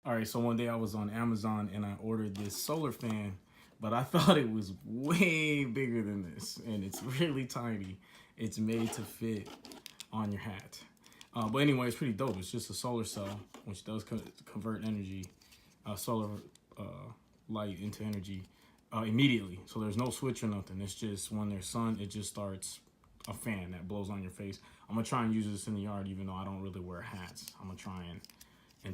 All right, so one day I was on Amazon and I ordered this solar fan, but I thought it was way bigger than this, and it's really tiny. It's made to fit on your hat. But anyway, it's pretty dope. It's just a solar cell, which does convert energy, solar uh, light into energy immediately. So there's no switch or nothing. It's just when there's sun, it just starts a fan that blows on your face. I'm gonna try and use this in the yard, even though I don't really wear hats. I'm gonna try and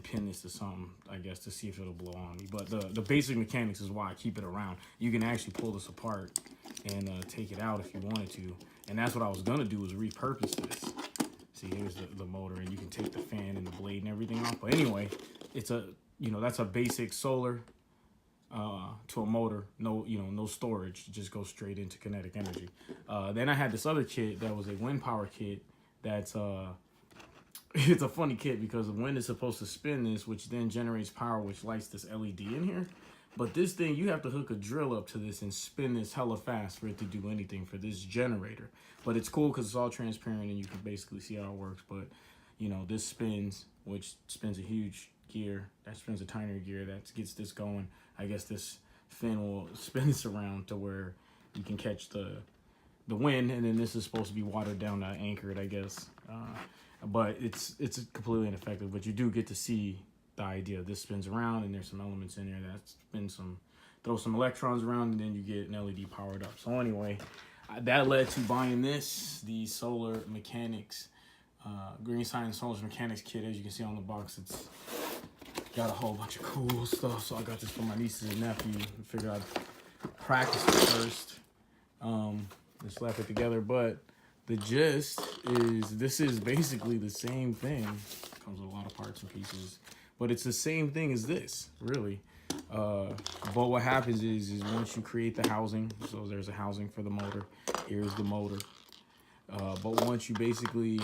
pin this to something, I guess, to see if it'll blow on me. But the basic mechanics is why I keep it around. You can actually pull this apart and take it out if you wanted to. And that's what I was gonna do, was repurpose this. See, here's the motor, and you can take the fan and the blade and everything off. But anyway, it's a, that's a basic solar to a motor. No, no storage. It just goes straight into kinetic energy. Then I had this other kit that was a wind power kit. That's it's a funny kit because the wind is supposed to spin this, which then generates power, which lights this LED in here. But this thing, you have to hook a drill up to this and spin this hella fast for it to do anything for this generator. But it's cool because it's all transparent and you can basically see how it works. But, this spins, which spins a huge gear. That spins a tinier gear that gets this going. I guess this fin will spin this around to where you can catch the wind. And then this is supposed to be watered down to anchored, I guess. But it's completely ineffective. But you do get to see the idea. This spins around, and there's some elements in there that throw some electrons around, and then you get an LED powered up. So anyway, that led to buying the Solar Mechanics, Green Science Solar Mechanics kit. As you can see on the box, it's got a whole bunch of cool stuff. So I got this for my nieces and nephew. I figured I'd practice it first, and slap it together. But the gist is, this is basically the same thing. Comes with a lot of parts and pieces. But it's the same thing as this, really. But what happens is once you create the housing, so there's a housing for the motor, here's the motor. But once you basically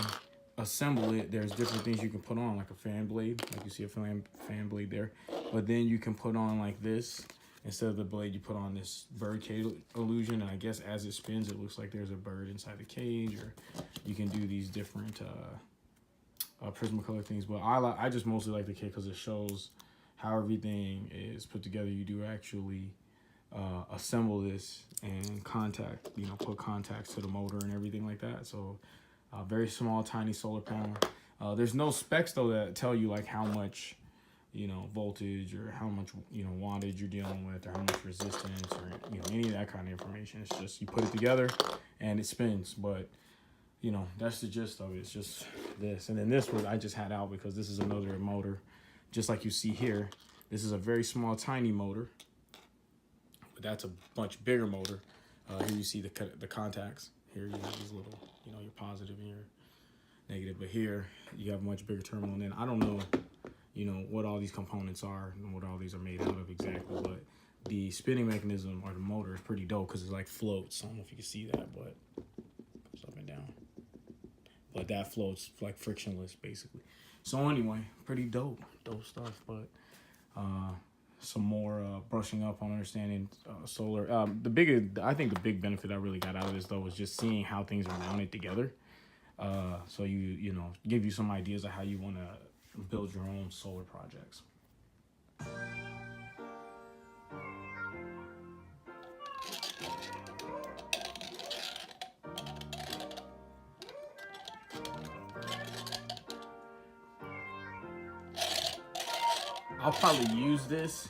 assemble it, there's different things you can put on, like a fan blade, like you see a fan blade there. But then you can put on like this. Instead of the blade, you put on this bird cage illusion, and I guess as it spins, it looks like there's a bird inside the cage, or you can do these different Prismacolor things. But I just mostly like the kit because it shows how everything is put together. You do actually assemble this and put contacts to the motor and everything like that. So very small, tiny solar panel. There's no specs though that tell you like how much voltage or how much wattage you're dealing with, or how much resistance, or any of that kind of information. It's just you put it together and it spins. But that's the gist of it. It's just this. And then this one I just had out because this is another motor, just like you see here. This is a very small, tiny motor, but that's a much bigger motor. Here you see the contacts. Here you have these little, your positive and your negative. But here you have a much bigger terminal. And then I don't know, what all these components are and what all these are made out of exactly. But the spinning mechanism or the motor is pretty dope because it like floats. I don't know if you can see that, but it's up and down. But that floats like frictionless, basically. So anyway, pretty dope stuff. But some more brushing up on understanding solar. I think the big benefit I really got out of this though was just seeing how things are mounted together. So give you some ideas of how you want to build your own solar projects. I'll probably use this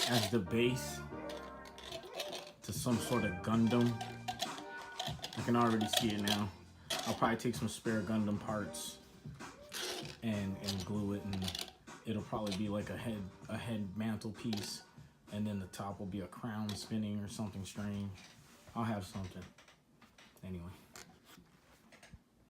as the base to some sort of Gundam. I can already see it now. I'll probably take some spare Gundam parts and glue it, and it'll probably be like a head mantelpiece, and then the top will be a crown spinning or something strange. I'll have something. Anyway.